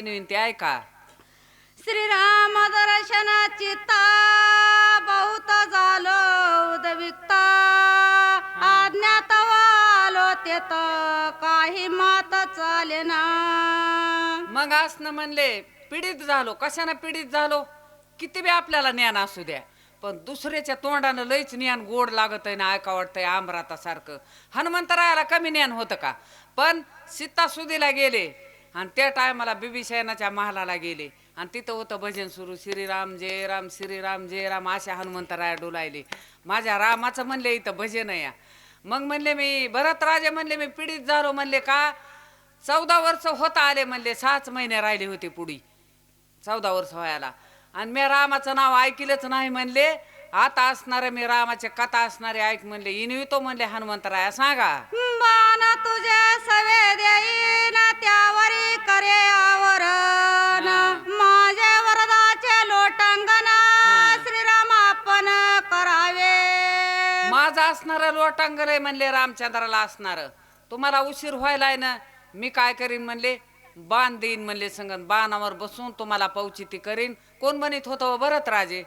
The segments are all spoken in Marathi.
विनंती ऐका. श्रीराम दर्शनाची ता बहुत झालो उद्विग्ता आज्ञात आलो तेत काही मात चालेना. मग असं म्हणले पीडित झालो. कशाने पीडित झालो? किती बी आपल्याला ज्ञान असू द्या, पण दुसऱ्याच्या तोंडानं लईच ज्ञान गोड लागत आहे ना, ऐका वाटतंय आमरातासारखं. हनुमंतरायाला कमी ज्ञान होतं का? पण सीतासुदीला गेले आणि त्या टायमाला बिभीषणाच्या महालाला गेले आणि तिथं होतं भजन सुरू, श्रीराम जय राम श्रीराम जय राम अशा हनुमंतराया डोलायले. माझ्या रामाचं म्हणले इथं भजन या. मग म्हणले मी भरत राजे म्हणले मी पीडित झालो. म्हणले का? 14 वर्ष होता आले म्हणले, 6च महिने राहिले होते पुढी 14 वर्ष व्हायला. आणि मी रामाचं नाव ऐकलंच नाही म्हणले. आता असणारे मी रामाचे कथा असणारे ऐक म्हणले. इनवितो म्हणले हनुमंतराया सांगा. बाण तुझे सवे देईन त्यावरी करे आवरण माझे वरदाचे लोटांगण श्रीराम आपण करावे. माझं असणार लोटांगर आहे म्हणले रामचंद्राला असणार. तुम्हाला उशीर व्हायलाय ना, मी काय करीन म्हणले, बाण देईन म्हणले संगन. बाणावर बसून तुम्हाला पौचिती करीन. कोण म्हणत होतं भरत राजे?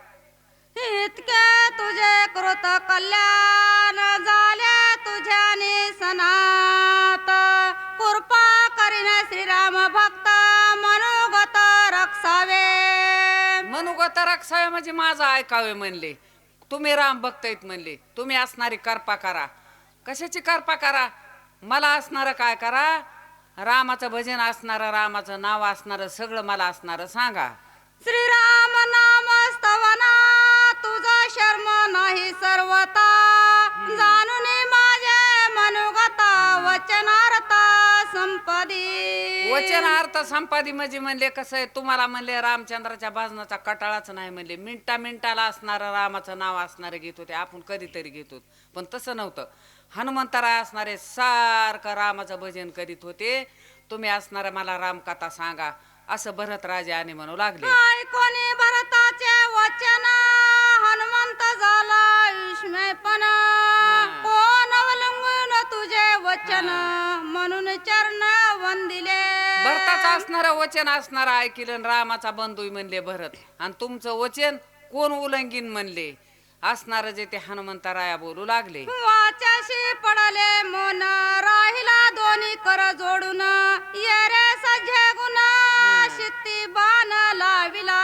इतके तुझे कृत कल्याण झाले तुझ्या निसनात कृपा करीन श्रीराम भक्त मनोगत रक्षावे. मनुगत रक्षावे म्हणजे माझं ऐकावे म्हणले. तुम्ही राम भक्त आहेत म्हणले, तुम्ही असणारी कृपा करा. कशाची कृपा करा? मला असणार काय करा? रामाचं भजन असणार, रामाचं नाव असणार, सगळं मला असणार सांगा. श्रीराम नाम स्तवना तुझा शर्म नाही सर्वता जाणून माझे मनोगता वचनार्थ संपदी. वचनार्थ संपादी म्हणजे म्हणले कसं आहे, तुम्हाला म्हणले रामचंद्राच्या भजनाचा कटाळाच नाही म्हणले. मिनिटाला असणारं रामाचं नाव असणारे घेत होते, आपण कधीतरी घेतो. पण तसं नव्हतं. हनुमंतराय असणारे सारखं रामाचं भजन करीत होते. तुम्ही असणारे मला रामकथा सांगा असं भरत राजाने म्हणू लागले. कोणी भरताचे वचन हनुमंत झाला युष्मेपण कोण अवलंबून तुझे वचन म्हणून चरण वंदिले. भरताचं असणारं वचन असणारं ऐकिलं रामाचा बंधू म्हणले भरत. आणि तुमचं वचन कोण उल्लंघीन म्हणले असणार जे ते हनुमंतराया बोलू लागले. वाच्याशी पडले मन राहिला दोन्ही कर जोडून ये रे सज्जे गुण शित्ती बाण लाविला.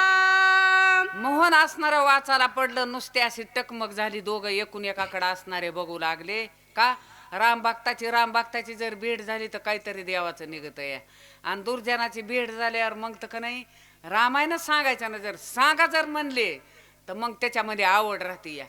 मोहन असणारं वाचाला पडलं, नुसते अशी टकमक झाली. दोघं एकूण एकाकडे असणारे बघू लागले. का? राम भक्ताची जर भेट झाली तर काहीतरी देवाचं निघत आहे. आणि दुर्जनाची भेट झाल्यावर मग तर का नाही रामायणच सांगायचं ना. जर सांगा जर म्हणले तर मग त्याच्यामध्ये आवड राहते या.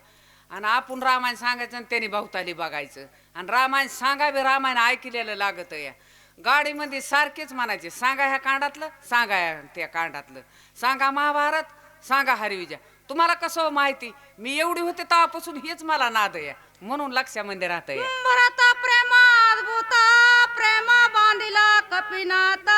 आणि आपण रामायण सांगायचं आणि त्यांनी भवताली बघायचं. आणि रामायण सांगावे, रामायण ऐकलेलं लागत या. गाडीमध्ये सारखेच म्हणायचे, सांगा ह्या कांडातलं, सांगा ह्या त्या कांडातलं, सांगा महाभारत, सांगा हरिविजय. तुम्हाला कसं माहिती? मी एवढी होते तेव्हापासून हेच मला नाद या, म्हणून लक्षामध्ये राहत या. भरत प्रेमा अद्भुत प्रेमा बांधिला कपिनाथ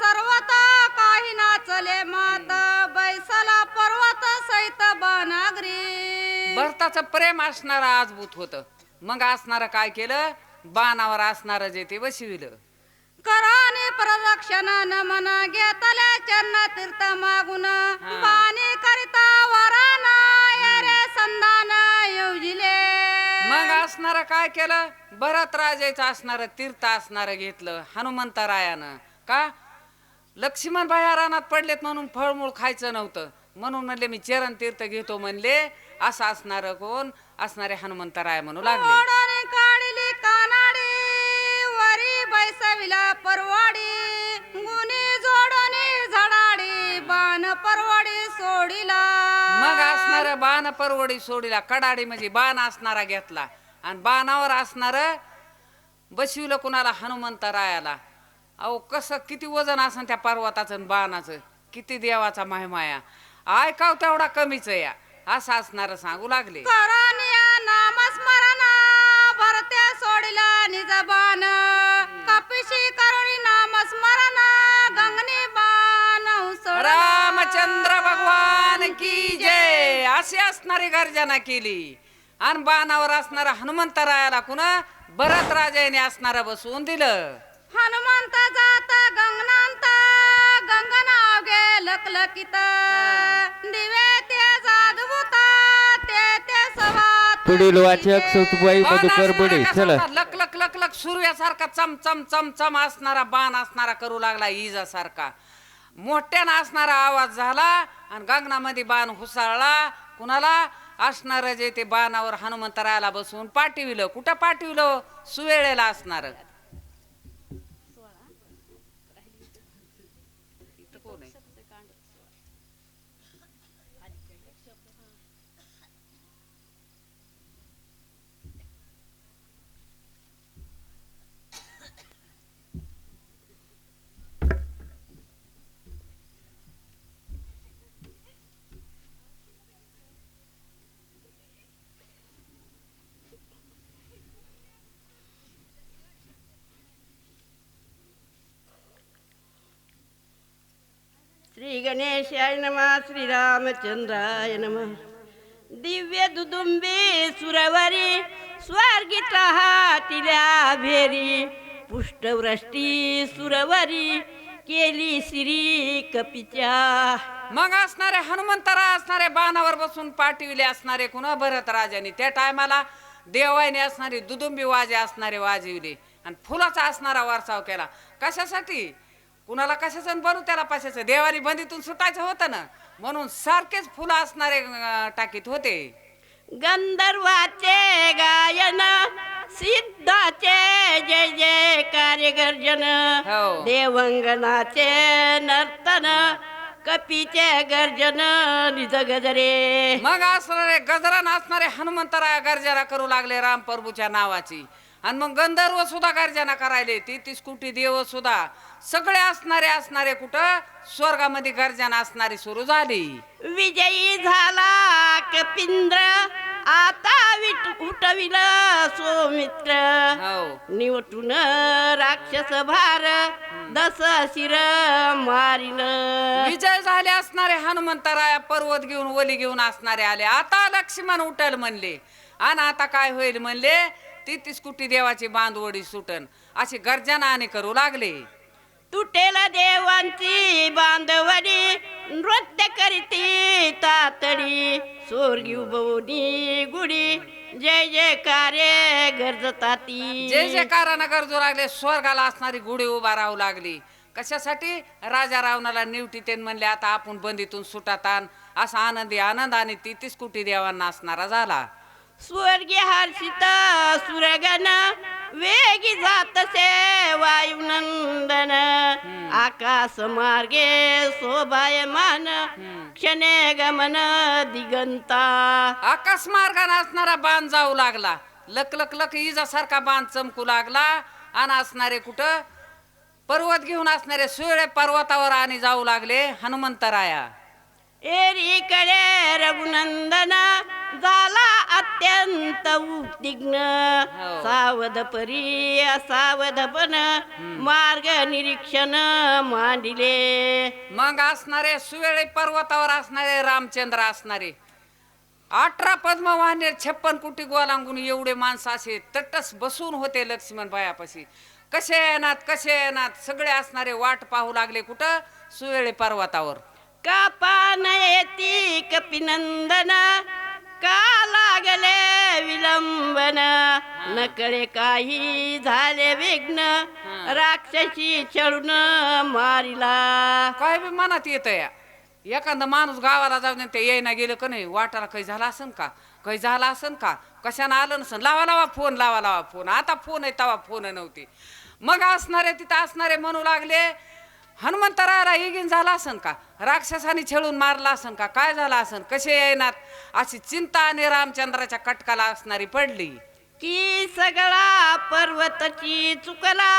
सर्वता काही नाचले मात बैसला पर्वत सहित बनागरी. भरताचं प्रेम असणारं अद्भुत होतं. मग असणारं काय केलं? बाणावर असणारं जे ते बसविलं. कराने प्रदक्षिण नमन घेतले चरण तीर्थ मागून बाणी करिता वराना रे संधान योजिले. मग असणारं काय केलं? भरत राजाचं असणारं तीर्थ असणारं घेतलं हनुमंतरायानं. का? लक्ष्मण भाया रानात पडलेत म्हणून फळमूळ खायचं नव्हतं, म्हणून म्हणले मी चरण तीर्थ घेतो म्हणले. असं असणारं कोण? असणारे हनुमंतराय म्हणू लागले. काढली कानाडी वरी बैसविला परवाडी गुणी जोडणी झडाडी बाण परवाडी सोडिला. मग असणारं बाण परवडी सोडिला. कडाडी म्हणजे बाण असणारा घेतला आणि बाणावर असणारं बसविलं कुणाला? हनुमंतरायाला. अहो कसं किती वजन असन त्या पर्वताचं बाणाचं, किती देवाचा महिमाया. ऐकाव तेवढा कमीच या. असं असणारं सांगू लागले. नामस्मरण भरत्या सोडिला निज बाण कपिशी करुणी नामस्मरण गंगनी बाण रामचंद्र भगवान की जय अशी असणारी गर्जना केली. आणि बाणावर असणारा हनुमंतरायाला कुणा? भरत राजाने असणारा बसवून दिलं. हनुमंत जाता गंगनांत गंगनाव गे लकलकित दिवे ते जागवता ते सवा पुढील वाचक सौतुबाई मधुकर बडे. चला लक लक लक लक सूर्यासारखा चम चम चम चम असणारा बाण असणारा करू लागला इजासारखा. मोठ्यानं असणारा आवाज झाला आणि गगनामध्ये बाण हुसाळला. कुणाला असणार जे ते बाणावर हनुमंतरायाला बसून पाठविलं. कुठं पाठविलं? सुवेळेला असणार. श्री गणेशाय नमः. श्रीरामचंद्राय नमः. दिव्य दुदुंबी सुरवरी स्वर्गिता हातिल्या भेरी पुष्टवृष्टी सुरवरी केली श्री कपिच्या. मग असणारे हनुमंतरा असणारे बाणावर बसून पाठविले असणारे कुणा भरत राजाने. त्या टायमाला देवाने असणारी दुदुंबी वाजे असणारे वाजविले आणि फुलाचा असणारा वारसाव केला. कशासाठी? कुणाला कशाचं बनू त्याला पाशाचं. देवानी बंदीतून सुटायचं होतं ना, म्हणून सारखेच फुलं असणारे टाकीत होते. गंधर्वाचे गायन सिद्धाचे जय जयकार गर्जन हो. देवंगनाचे नर्तन कपीचे गर्जन निज गजरे. मग असणारे गजरान असणारे हनुमंतराया गर्जना करू लागले राम प्रभूच्या नावाची. आणि मग गंधर्व सुद्धा गर्जना करायले. 33 कोटी देव सुद्धा सगळे असणारे कुठं स्वर्गामध्ये गर्जना असणारी सुरू झाली. विजयी झाला कपिंद्र आता उठविल सौमित्र हो. निवटून राक्षस भार दस शिर मारिन. विजय झाले असणारे हनुमंतराया पर्वत घेऊन वली घेऊन असणारे आले. आता लक्ष्मण उठल म्हणले आणि आता काय होईल म्हणले. 33 कोटी देवाची बांधवडी सुटन अशी गर्जना आणि करू लागले. तुटेल देवांची बांधवडी नृत्य करीती तातडी स्वर्गी उभवणी गुडी जय जयकारे गरजताती. जे जे कारानं गरजू लागले. स्वर्गाला असणारी गुढी उभा राहू लागली. कशासाठी? राजा रावणाला निवटीतेन म्हणले आता आपण बंदीतून सुटातान असा आनंदी आनंद आणि 33 कोटी देवांना असणारा झाला. स्वर्गी हर्षित सुरगण वेगी जातसे वायुनंदन आकाश मार्गे शोभायमान क्षणे गमन दिगंता. आकाश मार्गाने असणारा बाण जाऊ लागला. लक लक लक इजासारखा बाण चमकू लागला. आणि असणारे कुठं पर्वत घेऊन असणारे सुळे पर्वतावर आणि जाऊ लागले हनुमंतराया. एरीकडे रघुनंदन झाला अत्यंत उद्विग्न हो. सावध परी असावधपण मार्ग निरीक्षण मांडिले. मग असणारे सुवेळे पर्वतावर असणारे रामचंद्र असणारे 18 पद्मवाहने 56 कोटी गोलांगून एवढे माणसं असे तटस बसून होते लक्ष्मण बायापाशी. कसे येणार सगळे असणारे वाट पाहू लागले. कुठं? सुवेळे पर्वतावर. का पान येती कपिनंदन का लागले विलंबन नकळे काही झाले विघ्न राक्षसी छळून मारिला. काय बी मनात येत या. एखादा माणूस गावाला जाऊन ते येईना गेलं का नाही वाटाला काही झाला असन का कशानं आलं नसन. लावा फोन. आता फोन आहे तवा फोन नव्हते. मग असणारे तिथं असणारे म्हणू लागले हनुमंतरायाला इगीन झाला असन का, राक्षसाने छेळून मारला असन का, काय झाला असन, कसे येणार अशी चिंता आणि रामचंद्राच्या कटकाला असणारी पडली. की सगळा पर्वतची चुकला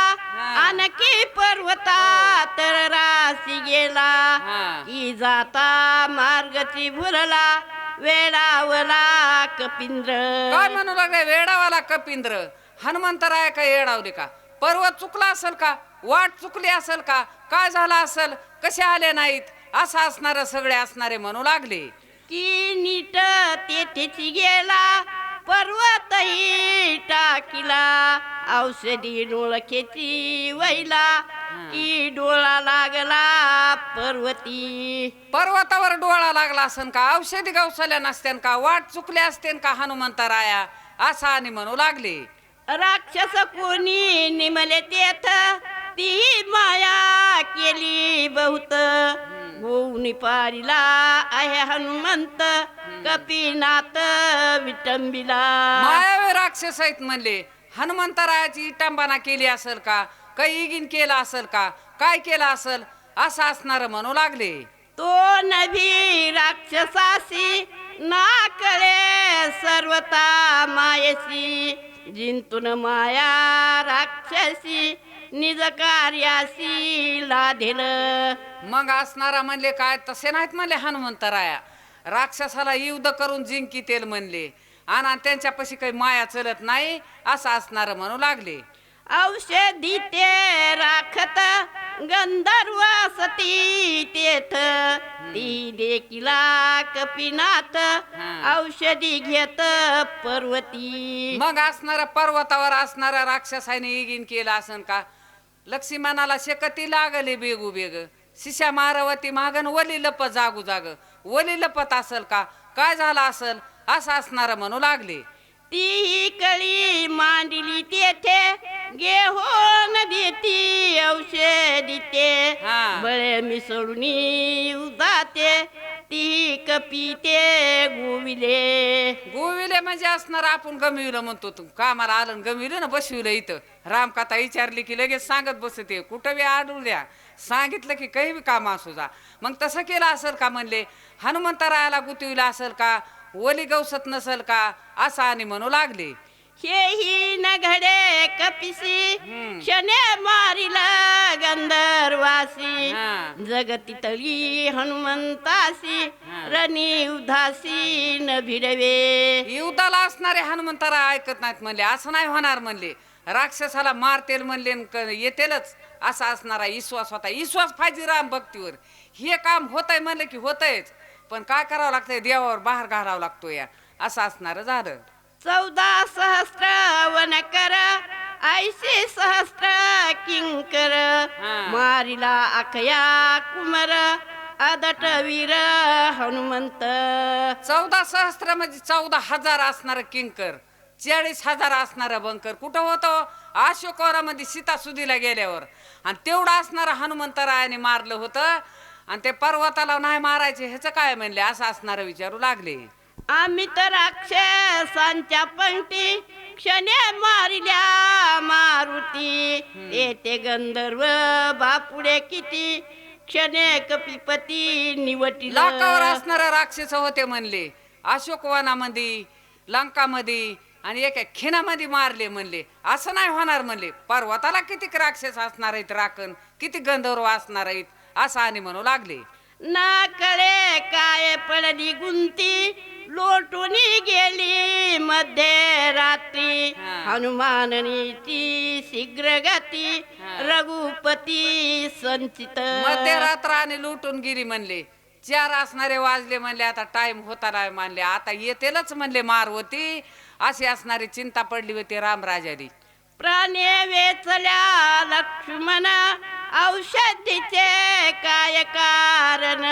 आणखी पर्वता तर राशी गेला की जाता मार्गची भुरला वेडावला कपिंद्र. काय म्हणू लागले वेडावाला कपिंद्र. हनुमंतराया काय येडावले का, पर्वत चुकला असेल का, वाट चुकली असेल का, काय झालं असेल, कसे आले नाहीत असं असणारे सगळे असणारे म्हणू लागले. की नीट तेथेची गेला पर्वतही टाकिला औषधी डोळखेची वैला की डोळा लागला पर्वती. पर्वतावर डोळा लागला असन का औषधी गवसल्या नसत्यान का वाट चुकल्या असतेन का हनुमंतराया असा आणि म्हणू लागले. राक्षस कोणी निमले तेथ ती माया केली बहुत गोवनी पारिला आहे हनुमंत कपिनाथ विटंबिला. मायावी राक्षस आहेत म्हणले हनुमंतरायाची इटंबना केली असेल का काही इगिन केला असेल का काय केलं असेल असं असणार म्हणू लागले. तो नभी राक्षसासी ना कळे सर्वता मायसी जिंतून माया राक्षसी निज कार्यासी लाधेल. मग असणारा म्हणले काय तसे नाहीत म्हणले हनुमंतराया राक्षसाला युद्ध करून जिंकीतेल म्हणले आणि त्यांच्यापाशी काही माया चलत नाही असं असणार म्हणू लागले. औषधी ते राखत गंधर्व सती तेथ ती देखिला कपिनाथ औषधी घेत पर्वती. मग असणारा पर्वतावर असणारा राक्षसाने इगिन केलं असन का लक्ष्मणाला शेकती लागले बेगू बेग शिशा मारवती मागन वली लपत जागू जाग वली लपत असल का काय झालं असल असं असणार म्हणू लागले. ती कळी मांडली तेथे घेऊन देती औषधी ते हा. बळे मिसळून उदाते ती कपिते गोविले. गोविले म्हणजे असणार आपण गमिवलं म्हणतो तू कामाला आलं न गमिवलं ना बसविलं इथं रामकथा विचारली की लगेच सांगत बसते कुठं बी आडू द्या सांगितलं की काही बी काम असू जा. मग तसं केलं असेल का म्हणले हनुमंतरायाला गुतविला असेल का ओली गवसत नसल का असं आणि म्हणू लागले. हेही न घडे कपिसी क्षणे मारिला गंधर्वासी हा. जगती तळी हनुमंतासी रणी उदासी न भिडवे. युद्धाला असणारे हनुमंतराय ऐकत नाहीत म्हणले असं नाही होणार म्हणले राक्षसाला मारतेल म्हणले येतेलच असा असणारा विश्वास होता. विश्वास पाहिजे राम भक्तीवर हे काम होतंय म्हणलं की होतंयच पण काय करावं लागतंय देवावर बाहेर घालावं लागतो या असं असणार झालं. 14 सहस्त्र वनकर 80 सहस्त्र किंकर मारिला अखया कुमर अदट वीर हनुमंत. 14 सहस्त्र म्हणजे 14,000 असणार किंकर 40,000 असणार बंकर कुठं होतं अशोकवनामध्ये सीतासुदीला गेल्यावर आणि तेवढं असणारं हनुमंतरायाने मारलं होतं आणि ते पर्वताला नाही मारायचे ह्याचं काय म्हणले असं असणार विचारू लागले. आम्ही तर राक्षसांच्या पंक्ती क्षणे मारिल्या मारुती येते गंधर्व बापुडे किती क्षणे कपिपती निवटिल. लाखावर असणारे राक्षस होते म्हणले अशोकवनामध्ये लंकामध्ये आणि एका खिनामध्ये मारले म्हणले असं नाही होणार म्हणले पर्वताला किती राक्षस असणार आहेत राखण किती गंधर्व असणार आहेत असं आणि म्हणू लागले. ना कळे काय पडली गुंती लोटून गेली मध्यरात्री हनुमाननीची शीघ्र गती रघुपती संचित. मध्यरात्र आणि लुटून गिरी म्हणले 4 असणारे वाजले म्हणले आता टाइम होता नाही म्हणले आता येतेलच म्हणले मारवती अशी असणारी चिंता पडली होती रामराजानी. प्राणे वेचल्या लक्ष्मण औषधीचे काय कारण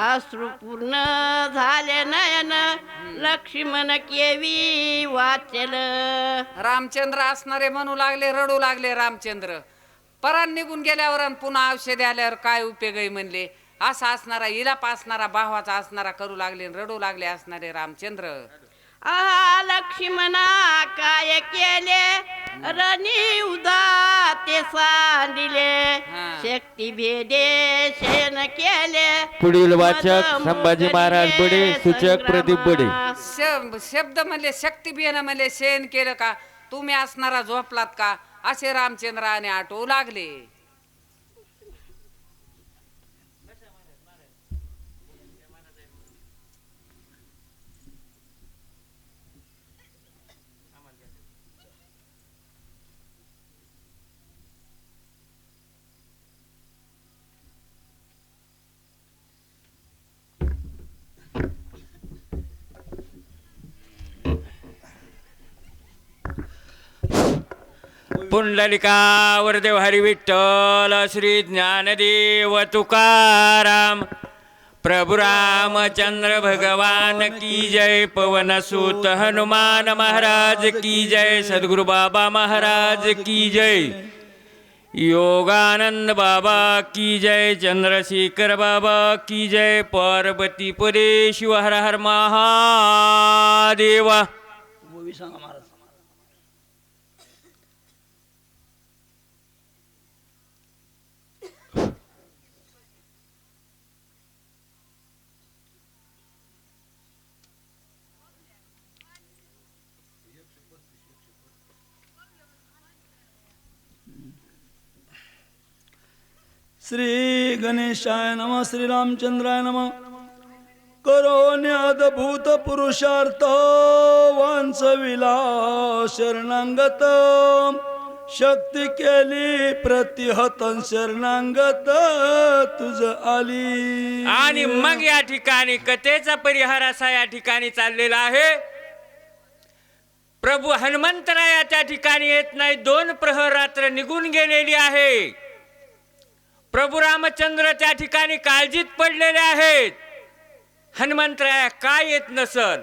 अश्रू पूर्ण झाले नयन लक्ष्मण केवी वाचल. रामचंद्र असणारे म्हणू लागले रडू लागले रामचंद्र परान निघून गेल्यावर आणि पुन्हा औषधे आल्यावर काय उपयोग आहे म्हणले असा असणारा इलाप असणारा भावाचा असणारा करू लागले रडू लागले असणारे रामचंद्र. आहा लक्ष्मणा काय केले रणी उदा ते सांडिले शक्ती भेदे शेन केले. पुढील वाचक संभाजी महाराज बडे सूचक प्रदीप बडे. शब्द म्हणले शक्ती बियाणं म्हणले शेण केलं का तुम्ही असणारा झोपलात का असे रामचंद्राने आठवू लागले. पुंडलिकावर देव हरी विठ्ठल श्री ज्ञानदेव तुकाराम प्रभु रामचंद्र भगवान की जय पवन सुत हनुमान महाराज की जय सद्गुरु बाबा महाराज की जय योगानंद बाबा की जय चंद्रशेखर बाबा की जय पार्वती पुरे शिव हर हर महादेवा. श्री गणेशाय नमः. श्री रामचंद्राय नमः. करोन्यादभूत पुरुषार्थ वांचविला शरणांगत शक्ती केली प्रतिहतन शरणांगत तुझ आली. आणि मग या ठिकाणी कथेचा परिहार असा या ठिकाणी चाललेला आहे. प्रभू हनुमंतराया त्या ठिकाणी येत नाही. 2 प्रहर रात्र निघून गेलेली आहे. प्रभू रामचंद्र त्या ठिकाणी काळजीत पडलेले आहेत. हनुमंतराया काय येत नसल,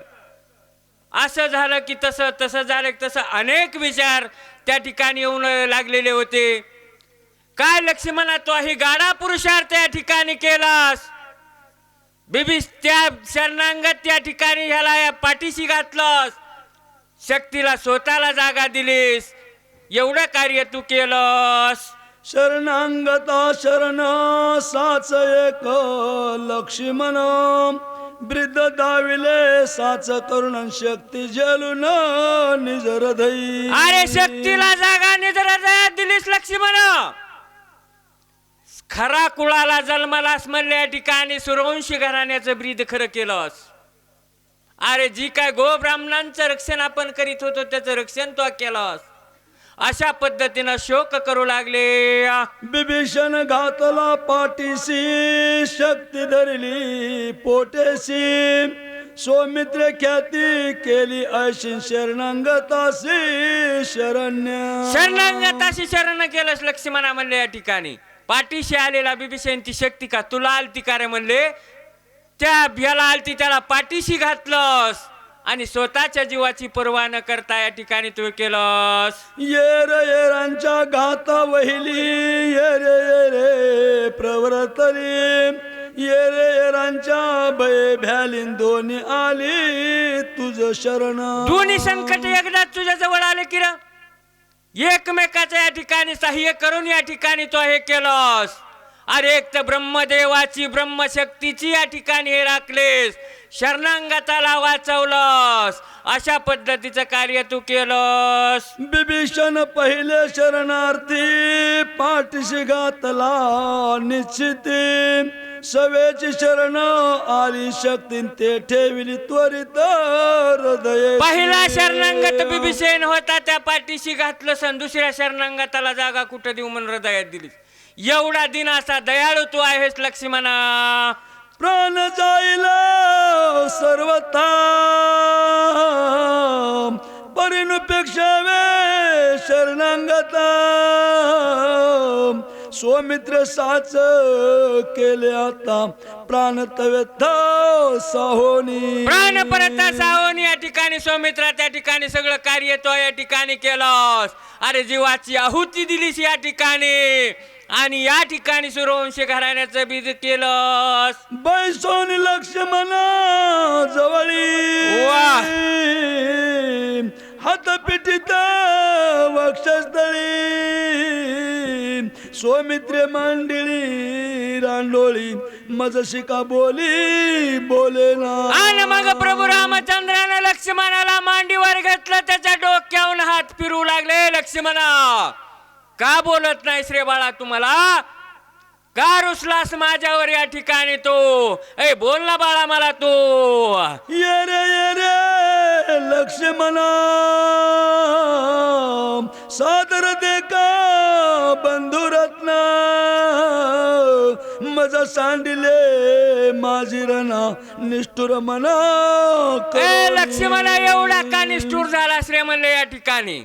असं झालं की तसं झालं की तसं अनेक विचार त्या ठिकाणी येऊन लागलेले होते. काय लक्ष्मणा तो ही गाडा पुरुषार्थ या ठिकाणी केलास. बिबीस त्या शरणांगत त्या ठिकाणी ह्याला या पाठीशी घातलंस. शक्तीला स्वतःला जागा दिलीस. एवढं कार्य तू केलंस. शरणांगता शरण साच एक लक्ष्मण वृद्ध दाविले साच करुण शक्ती जलून निज हृदयी. अरे शक्तीला जागा निज हृदयात दिलीस लक्ष्मण. खरा कुळाला जन्मालास म्हणले या ठिकाणी सूर्यवंशी घराण्याचं ब्रीद खरं केलंस. अरे जी काय गो ब्राह्मणांचं रक्षण आपण करीत होतो त्याचं रक्षण तो केलंस. अशा पद्धतीनं शोक करू लागले. विभीषण घातला पाठीशी शक्ती धरली पोटेशी सौमित्र ख्याती केली अशी शरणांगताशी शरणांगताशी शरण केलंस लक्ष्मणा म्हणले या ठिकाणी. पाठीशी आलेला बिभीषणची शक्ती का तुला आलती का रे म्हणले. त्या भ्याला आलती त्याला पाठीशी घातलंस आणि स्वतःच्या जीवाची पर्वा न करता या ठिकाणी तू केलंस. येरांच्या घाता वहिली येरे प्रवरतली येरांच्या भय भ्यालीन दोन्ही आली तुझ शरण. दोन्ही संकट एकदा तुझ्या जवळ आले की र. एकमेकाच्या या ठिकाणी सहाय्य करून या ठिकाणी तो हे केलंस. अरे एक तर ब्रह्मदेवाची ब्रह्मशक्तीची या ठिकाणी हे राखलेस. शरणांगताला वाचवलंस. अशा पद्धतीचं कार्य तू केलंस. विभीषण पहिले शरणार्थी पाठीशी घातला निश्चिती सवेची शरण आली शक्ती ते ठेविली त्वरित हृदय. पहिला शरणांगत बिभीषण होता त्या पाठीशी घातलं सन. दुसऱ्या शरणांगताला जागा कुठं देऊ म्हणून हृदयात दिली. एवढा दिनासा दयाळू तू आहेस लक्ष्मणा. प्राण जाईल सर्वथा परिनुपेक्षा वे शरणांगता स्वमित्र साच केले आता प्राण तवेथ साहोनी. प्राण परत साहोनी या ठिकाणी सौमित्रा त्या ठिकाणी सगळं कार्य तो या ठिकाणी केलंस. अरे जीवाची आहुती दिलीस या ठिकाणी आणि या ठिकाणी सूर्यवंशी घराण्याचं बीज केलंस. बैसोन लक्ष्मणा जवळी हात पिठीत वक्षस्थळी सौमित्रे मांडळी रांडोळी मज शिका बोली बोले ना. आणि मग प्रभू रामचंद्राने लक्ष्मणाला मांडीवर घेतलं. त्याच्या डोक्यावरून हात फिरू लागले. लक्ष्मणा का बोलत नाही श्री बाळा तुम्हाला. का रुसलास माझ्यावर या ठिकाणी तू. ए बोल ना बाळा मला तू. ये रे लक्ष्मणा सादर दे का बंधुरत्न मजा सांडिले माझी रणा निष्ठुर मना. ए लक्ष्मणा एवढा का निष्ठुर झाला श्री म्हणले या ठिकाणी.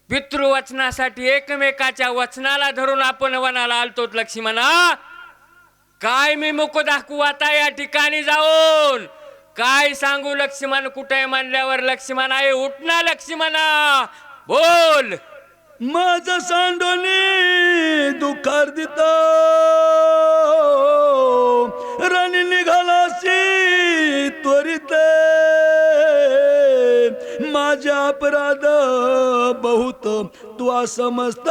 पितृवचनासाठी एकमेकाच्या वचनाला धरून आपण वनाला आलतो लक्ष्मणा. काय मी मुख दाखवू आता या ठिकाणी जाऊन, काय सांगू लक्ष्मण कुठे म्हणल्यावर लक्ष्मण आहे उठ ना लक्ष्मणा बोल. माझं सांडोनी दुखार दित राणी निघालासी त्वरित माझ्या अपराध बहुत तू समजत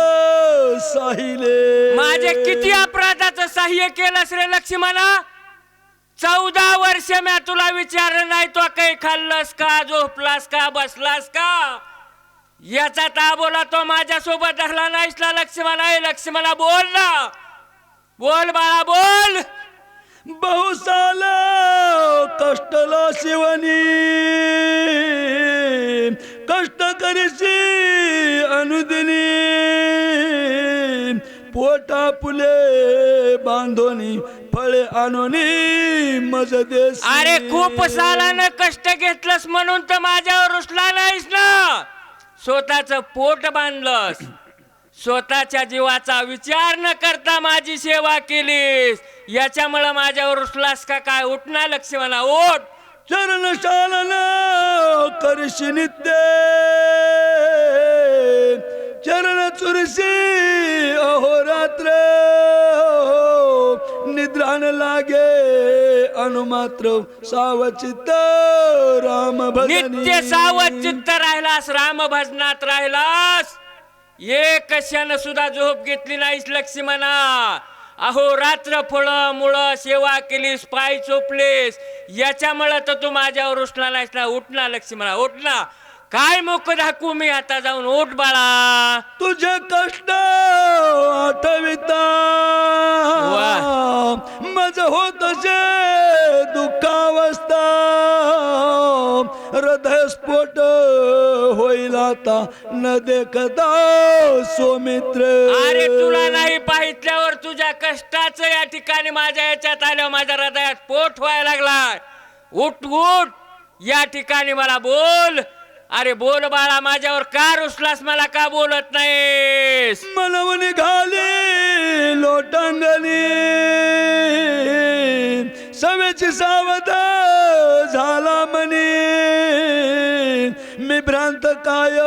साहिले. माझे किती अपराधाचं सहाय्य केलंस रे लक्ष्मणा. 14 वर्ष मी तुला विचारलं नाही तो काही खाल्लंस का, झोपलास का, बसलास का, याचा ताबोला तो माझ्या सोबत धरला नाहीस ना लक्ष्मणा. लक्ष्मणा बोल ना, बोल बाळा बोल. बहुसाल कष्टला शिवनी कष्ट करीशी अनुदिनी पोटा फुले बांधोनी फळे आणोनी मज देस. अरे खूप सालानं कष्ट घेतलंस म्हणून तर माझ्यावर रुसला नाहीस ना. स्वतःचं पोट बांधलंस, स्वतःच्या जीवाचा विचार न करता माझी सेवा केलीस, याच्यामुळे माझ्यावर रुसलास का काय. उठ ना लक्ष्मणा उठ. चरण शालन करशी नित्य चरण चुरशी अहोरात्र निद्रान लागे अनुमात्र सावचित्त राम भजनी. नित्य सावचित्त राहिलास, राम भजनात राहिलास, एक क्षण सुद्धा झोप घेतली नाहीस लक्ष्मणा. अहो रात्र फळ मुळ सेवा केलीस, पाय चोपलेस, याच्यामुळे तर तू माझ्यावर रुसला नाहीस ना. उठ ना लक्ष्मणा उठ ना. काय मुख दाखवू मी आता जाऊन. उठ बाळा. तुझे कष्ट आठविता मज होत जे दुःखावस्था हृदय स्फोट होईल आता न देखता सोमित्र. अरे तुला नाही पाहिल्यावर तुझ्या कष्टाचं या ठिकाणी माझ्या याच्यात आल्यावर माझ्या हृदयात पोट व्हायला लागला. उठ उठ या ठिकाणी मला बोल. अरे बोल बाळा, माझ्यावर का रुसलास, मला का बोलत नाहीस. मनवून घाले लोटांगणी सवेची सावध झाला म्हणे मी भ्रांत काय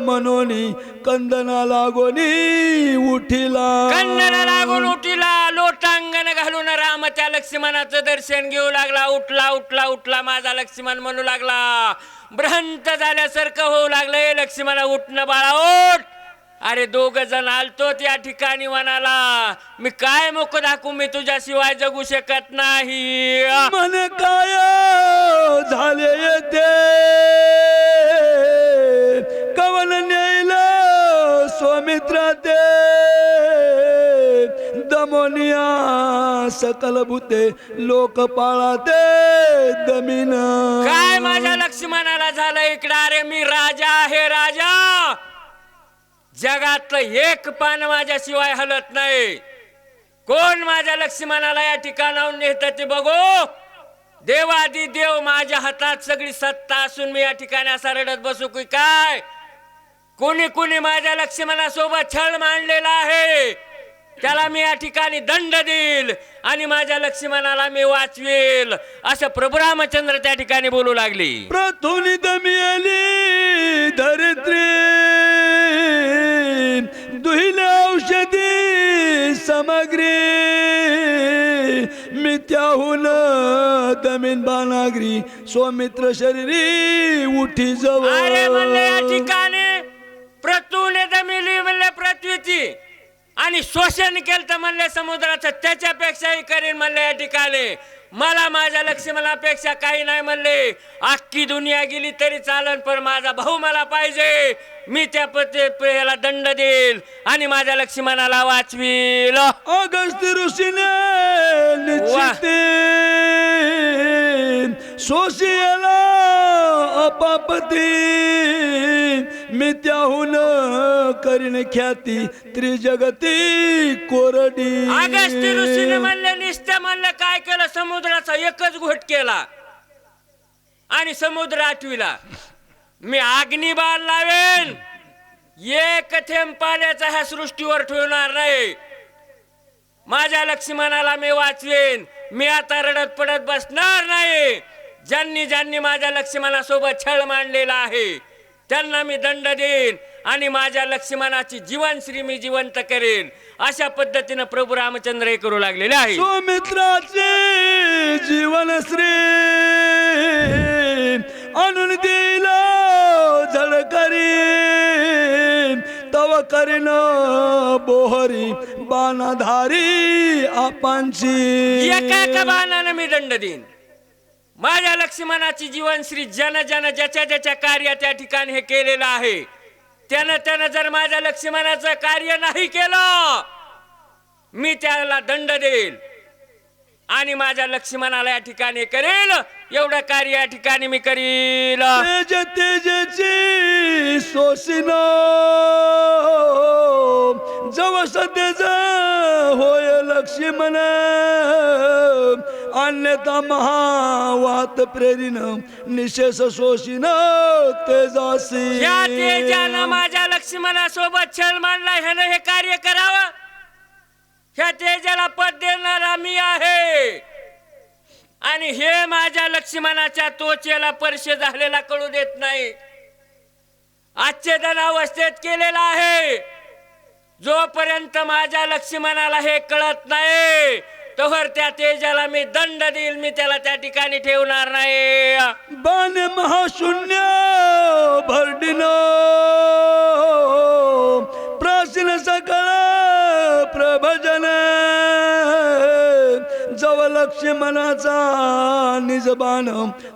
मनोनी कंदना लागोनी उठिला. कंदना लागून उठिला, लोटांगण घालून रामाच्या लक्ष्मणाचं दर्शन घेऊ लागला. उठला उठला उठला माझा लक्ष्मण म्हणू लागला. भ्रांत झाल्यासारखं होऊ लागलंय. लक्ष्मणा उठणं बाळा उठ. अरे 2 जण आलतो त्या ठिकाणी वनाला, मी काय मुख दाखवू, मी तुझ्याशिवाय जगू शकत नाही. मन काय झाले येते कवन नेल स्वामित्रा ते दमोनिया सकल भूते लोक पाळाते दमीन. काय माझ्या लक्ष्मणाला झालं इकडं. अरे मी राजा आहे राजा. जगातलं एक पान माझ्याशिवाय हलत नाही. कोण माझ्या लक्ष्मणाला या ठिकाणाहून नेत ते बघू. देवादी देव माझ्या हातात सगळी सत्ता असून मी या ठिकाणी असा रडत बसू की काय. कोणी कोणी माझ्या लक्ष्मणासोबत छळ मांडलेला आहे, त्याला मी या ठिकाणी दंड देईल आणि माझ्या लक्ष्मणाला मी वाचवेल, असं प्रभू रामचंद्र त्या ठिकाणी बोलू लागली. प्रथुनी दमियली धरित्री दुहिले औषधी सामग्री मी त्याहून दमीन बानागरी सौमित्र शरीरी उठी जवळ. अरे म्हणले या ठिकाणी प्रतूने दमिली म्हणले पृथ्वीची आणि शोषण केलं तर म्हणले समुद्राचं, त्याच्यापेक्षाही करीन म्हणले या ठिकाणी. मला माझ्या लक्ष्मणापेक्षा काही नाही म्हणले. अख्खी दुनिया गेली तरी चालन पण माझा भाऊ मला पाहिजे. मी त्या याला दंड देईल आणि माझ्या लक्ष्मणाला वाचवील. अगस्त ऋषीने निश्चिते सोशियला अपापती मी त्याहून करीन ख्याती त्रिजगती कोरडी. अगस्त्य ऋषीने म्हणले निश्चय म्हणलं काय केलं, समुद्राचा एकच घोट केला आणि समुद्र आठविला. मी अग्निबाण लावेन एक थेंब पाण्याचा ह्या सृष्टीवर ठेवणार नाही. माझ्या लक्ष्मणाला मी वाचवेन. मी आता रडत पडत बसणार नाही. ज्यांनी ज्यांनी माझ्या लक्ष्मणासोबत छळ मांडलेला आहे त्यांना मी दंड देईन आणि माझ्या लक्ष्मणाची जीवनश्री मी जिवंत करेन. अशा पद्धतीने प्रभू रामचंद्र हे करू लागलेले आहे. सुमित्राचे जीवनश्री आणून दिला झडकरी तव करीन बोहरी बाणाधारी आपांची. एका बाणाने मी दंड देईन. माझ्या लक्ष्मणाची जीवनश्री जन जन ज्याच्या ज्याच्या कार्य त्या ठिकाणी हे केलेलं आहे त्यानं जर माझ्या लक्ष्मणाचं कार्य नाही केलं मी त्याला दंड देईल आणि माझ्या लक्ष्मणाला या ठिकाणी करेल एवढं कार्य या ठिकाणी मी करील. तेज तेजची सोसिन जव सतेज होय लक्ष्मण अन्यथा महावात प्रेरीन निशेष शोषीन तेजासी. या तेजानं माझ्या लक्ष्मणासोबत छळ मांडला ह्यानं हे कार्य करावं. ह्या तेजाला पद देणारा मी आहे आणि हे माझ्या लक्ष्मणाच्या त्वचेला स्पर्श झालेला कळू देत नाही. आच्छेदन अवस्थेत केलेला आहे. जोपर्यंत माझ्या लक्ष्मणाला हे कळत नाही तोवर त्या तेजाला मी दंड देईल. मी त्याला त्या ठिकाणी ठेवणार नाही. बाण महाशून्य भरडिन प्राचीन सकळ प्रभजन जव लक्ष्मणाचा निज बाण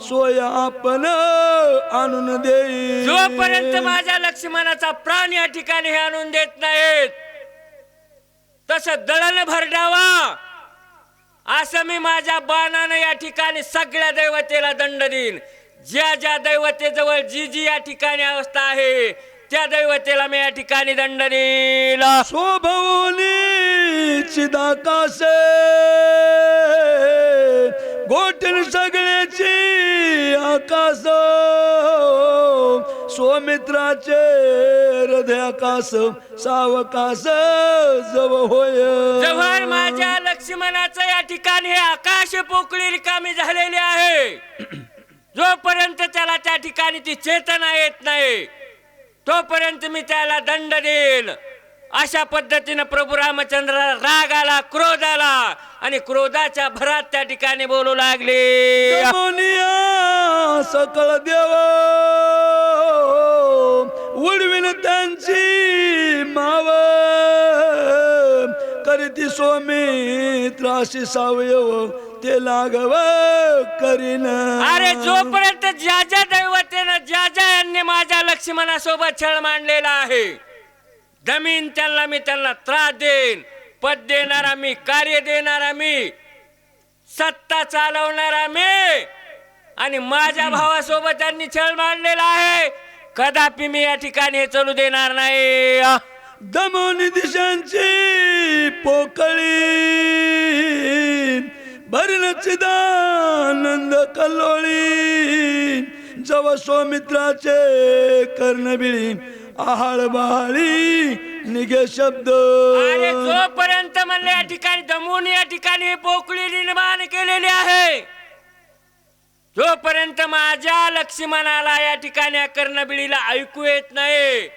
सोय आपण आणून देई. जोपर्यंत माझ्या लक्ष्मणाचा प्राण या ठिकाणी हे आणून देत नाहीत तसं दळण भरडावा असं मी माझ्या बाणानं या ठिकाणी सगळ्या दैवतेला दंड देईन. ज्या ज्या दैवतेजवळ जी जी या ठिकाणी अवस्था आहे त्या दैवतेला मी या ठिकाणी दंड देईल. शोभवनी चिदाकाश गोठण सगळ्याची आकाश सोमित्राचे हृदय आकाश सावकाश जव होय. जवळ माझ्या लक्ष्मणाचं या ठिकाणी हे आकाश पोकळी रिकामी झालेली आहे. जोपर्यंत त्याला त्या ठिकाणी ती चेतना येत नाही तोपर्यंत मी त्याला दंड देईल. अशा पद्धतीने प्रभू रामचंद्र राग आला, क्रोध आला आणि क्रोधाच्या भरात त्या ठिकाणी बोलू लागले. सकळ देव उडविन त्यांची माव करीती सोमित्राशी सावयव ते लागव करीन. अरे जोपर्यंत ज्या ज्या दैवतेनं ज्या ज्या यांनी माझ्या लक्ष्मणासोबत छळ मांडलेला आहे जमीन त्यांना त्रास देईन. पद देणारा मी, कार्य देणारा मी, सत्ता चालवणारा मी आणि माझ्या भावासोबत त्यांनी छळ मांडलेला आहे कदापि मी या ठिकाणी हे चालू देणार नाही. दमोनी दिशांची पोकळी भरण चिदानंद कल्लोळी जव सौमित्राचे कर्णबिळी आहाळ बहाळी निघे शब्द. अरे जोपर्यंत म्हणले या ठिकाणी दमून या ठिकाणी पोकळी निर्माण केलेली आहे जोपर्यंत माझ्या लक्ष्मणाला या ठिकाणी कर्णबिळीला ऐकू येत नाही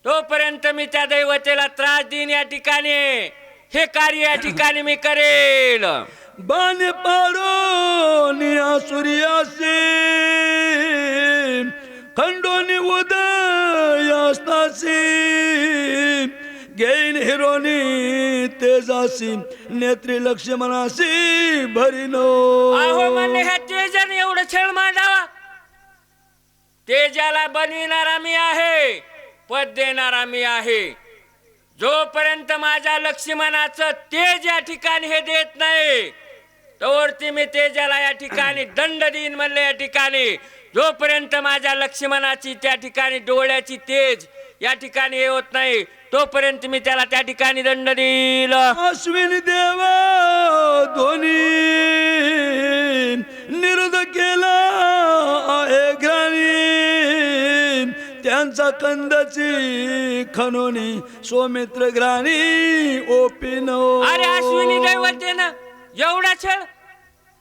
तोपर्यंत मी त्या दैवतेला त्रास देईन. या ठिकाणी हे कार्य या ठिकाणी मी करेल. बाण पाडो निया सूर्यासी खंडोनी उदयास्तासी घेईन हिरोनी तेजासी नेत्री लक्ष्मणासी भरीनो. अहो म्हणले ह्या तेजाने एवढं छळ मांडावा. तेजाला बनविणारा मी आहे, पद देणारा मी आहे. जोपर्यंत माझ्या लक्ष्मणाचं तेज या ठिकाणी हे देत नाही तोवरती मी तेजाला या ठिकाणी दंड देईन. म्हणले या ठिकाणी जोपर्यंत माझ्या लक्ष्मणाची त्या ठिकाणी डोळ्याची तेज या ठिकाणी हे होत नाही तोपर्यंत मी त्याला त्या ठिकाणी दंड देईल. अश्विनी देव दोन्ही निरोध केला आहे ग्राणी त्यांचा यांचा कंदची खनोनी सौमित्र ग्राणी ओपिनो. अरे अश्विनी दैवतेनं एवढा छळ